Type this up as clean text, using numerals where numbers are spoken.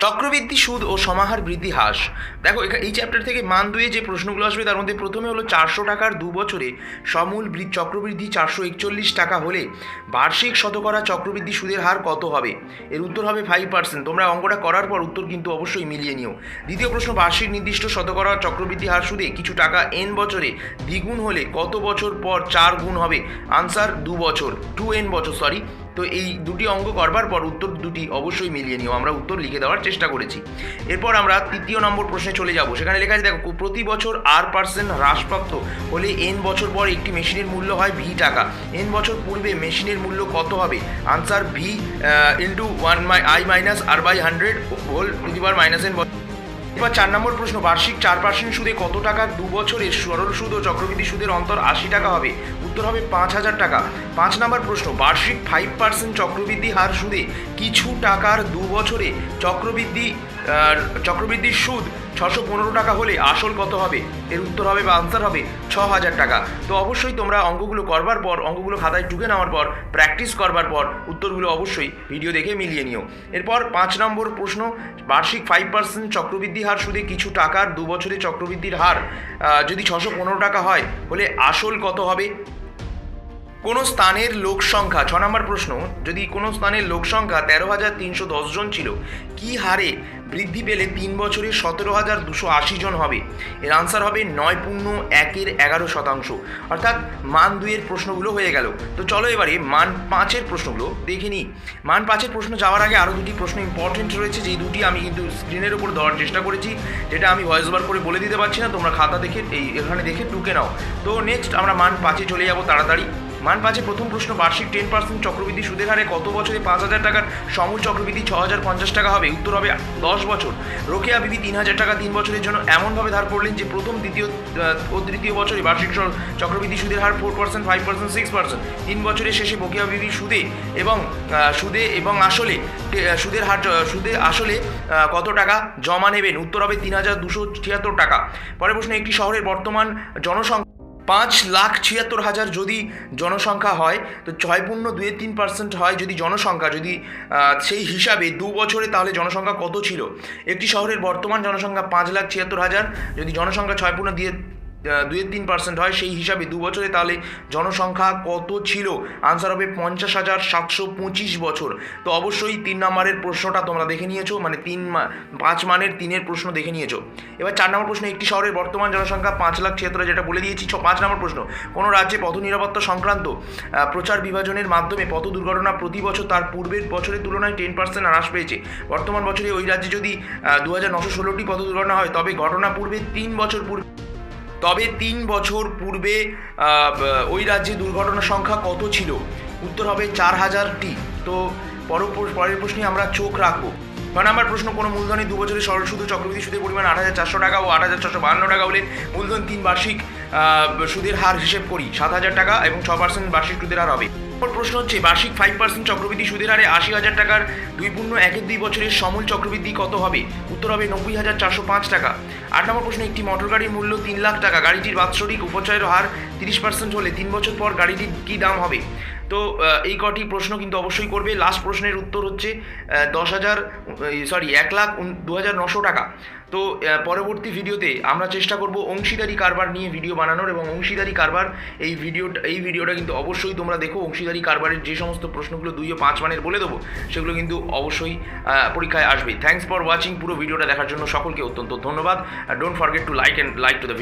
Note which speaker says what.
Speaker 1: চক্রবৃদ্ধি সুদ ও সমাহার বৃদ্ধি হ্রাস। দেখো এই চ্যাপ্টার থেকে মান 2 যে প্রশ্নগুলো আসবে তার মধ্যে প্রথমে হলো 400 টাকার 2 বছরে সমূল চক্রবৃদ্ধি 441 টাকা হলে বার্ষিক শতকরা চক্রবৃদ্ধি সুদের হার কত হবে? এর উত্তর হবে 5%। তোমরা অঙ্কটা করার পর উত্তর কিন্তু অবশ্যই মিলিয়ে নিও। দ্বিতীয় প্রশ্ন, বার্ষিক নির্দিষ্ট শতকরা চক্রবৃদ্ধি হার সুদে কিছু টাকা n বছরে দ্বিগুণ হলে কত বছর পর 4 গুণ হবে? আনসার 2 বছর, 2n বছর সরি। তো এই দুটি অঙ্ক করবার পর উত্তর দুটি অবশ্যই মিলিয়ে নিও। আমরা উত্তর লিখে দেওয়ার চেষ্টা করেছি। এরপর আমরা তৃতীয় নম্বর প্রশ্নে চলে যাব। সেখানে লেখা আছে, দেখো, প্রতি বছর r% হ্রাসপ্রাপ্ত হলে n বছর পর একটি মেশিনের মূল্য হয় v টাকা। n বছর পূর্বে মেশিনের মূল্য কত হবে? Answer v into 1 - r/100 whole to the power -n। এবার 4 নম্বর প্রশ্ন, বার্ষিক 4% সুদে কত টাকার 2 বছরের সরল সুদ ও চক্রবৃদ্ধি সুদের অন্তর 80 টাকা হবে? উত্তর হবে 5000 টাকা। 5 নম্বর প্রশ্ন, বার্ষিক 5% চক্রবৃদ্ধি হার সুদে কিছু টাকার 2 বছরে চক্রবৃদ্ধির সুদ 615 টাকা হলে আসল কত হবে? এর উত্তর হবে বা আনসার হবে 6000 টাকা। তো অবশ্যই তোমরা অঙ্কগুলো করবার পর, অঙ্কগুলো খাতায় টুকে নেওয়ার পর, প্র্যাকটিস করবার পর উত্তরগুলো অবশ্যই ভিডিও দেখে মিলিয়ে নিও। এরপর 5 নম্বর প্রশ্ন, বার্ষিক 5% চক্রবৃদ্ধি হার সুদে কিছু টাকার 2 বছরে চক্রবৃদ্ধির হার যদি 615 টাকা হয় হলে আসল কত হবে? কোনো স্থানের লোক সংখ্যা, 6 নম্বর প্রশ্ন, যদি কোনো স্থানের লোক সংখ্যা 13,310 জন ছিল, কি হারে বৃদ্ধি পেলে 3 বছরে 17,280 জন হবে? এর আনসার হবে 9.1/11%। অর্থাৎ মান 2 এর প্রশ্নগুলো হয়ে গেল। তো চলো এবারে মান 5 এর প্রশ্নগুলো দেখে নিই। মান 5 এর প্রশ্ন যাওয়ার আগে আরও দুটি প্রশ্ন ইম্পর্টেন্ট রয়েছে, যেই দুটি আমি কিন্তু স্ক্রিনের উপর দেওয়ার চেষ্টা করেছি, যেটা আমি ভয়েস ওভার করে বলে দিতে পারছি না। তোমরা খাতা দেখে এখানে দেখে টুকে নাও। তো নেক্সট আমরা মান 5-এ চলে যাব তাড়াতাড়ি। মান 5-এ প্রথম প্রশ্ন, বার্ষিক 10% চক্রবৃদ্ধি সুদের হারে কত বছরে 5000 টাকার সমূল চক্রবৃদ্ধি 6050 টাকা হবে? উত্তর হবে 10 বছর। রোকেয়া বিবি 3000 টাকা 3 বছরের জন্য এমনভাবে ধার করলেন যে প্রথম, দ্বিতীয় ও তৃতীয় বছরে বার্ষিক চক্রবৃদ্ধি সুদের হার 4%, 5%, 6%। 3 বছরের শেষে বকেয়া বিবি সুদে এবং আসলে সুদে আসলে কত টাকা জমা নেবেন? উত্তর হবে 3276 টাকা। পরের প্রশ্ন, একটি শহরের বর্তমান জনসংখ্যা 5,76,000 যদি জনসংখ্যা হয়, তো 6.23% হয় যদি জনসংখ্যা, যদি সেই হিসাবে 2 বছরে তাহলে জনসংখ্যা কত ছিল? একটি শহরের বর্তমান জনসংখ্যা 5,76,000 যদি জনসংখ্যা 6.23% হয়, সেই হিসাবে 2 বছরে তাহলে জনসংখ্যা কত ছিল? আনসার হবে 50,725 বছর। তো অবশ্যই 3 নম্বরের প্রশ্নটা তোমরা দেখে নিয়েছো, মানে 5 মানের 3-এর প্রশ্ন দেখে নিয়েছো। এবার 4 নম্বর প্রশ্ন, একটি শহরের বর্তমান জনসংখ্যা 5,76,000, যেটা বলে দিয়েছি। 5 নম্বর প্রশ্ন, কোনো রাজ্যে পথ নিরাপত্তা সংক্রান্ত প্রচার বিভাজনের মাধ্যমে পথ দুর্ঘটনা প্রতি বছর তার পূর্বের বছরের তুলনায় 10% হ্রাস পেয়েছে। বর্তমান বছরে ওই রাজ্যে যদি 2916টি পথ দুর্ঘটনা হয়, তবে 3 বছর পূর্বে ওই রাজ্যে দুর্ঘটনার সংখ্যা কত ছিল? উত্তর হবে 4000টি। তো পরের প্রশ্নে আমরা চোখ রাখবো। 6 নম্বর প্রশ্ন, কোনো মূলধনে 2 বছরের সরল সুদ ও চক্রবৃদ্ধি সুদের পরিমাণ 8,400 টাকা ও 8,652 টাকা হলে মূলধন 3 বার্ষিক সুদের হার হিসেব করি 7,000 টাকা এবং 6% বার্ষিক সুদের হার হবে। প্রশ্ন হচ্ছে, বার্ষিক 5% চক্রবৃদ্ধি সুদের হারে 80,000 টাকার 2.12 বছরের সমূল চক্রবৃদ্ধি কত হবে? উত্তর হবে 90,405 টাকা। 8 নম্বর প্রশ্ন, একটি মোটর গাড়ির মূল্য 3 লাখ টাকা, গাড়িটির বাৎসরিক উপচয়ের হার 30% হলে 3 বছর পর গাড়িটির কী দাম হবে? তো এই কটি প্রশ্ন কিন্তু অবশ্যই করবে। লাস্ট প্রশ্নের উত্তর হচ্ছে 1,02,900 টাকা। তো পরবর্তী ভিডিওতে আমরা চেষ্টা করব অংশীদারি কারবার নিয়ে ভিডিও বানানোর, এবং অংশীদারি কারবার এই ভিডিওটা কিন্তু অবশ্যই তোমরা দেখো। অংশীদারি কারবারের যে সমস্ত প্রশ্নগুলো 2 ও 5 মানের বলে দেবো, সেগুলো কিন্তু অবশ্যই পরীক্ষায় আসবে। Thanks for watching. পুরো ভিডিওটা দেখার জন্য সকলকে অত্যন্ত ধন্যবাদ। Don't forget to like to the video.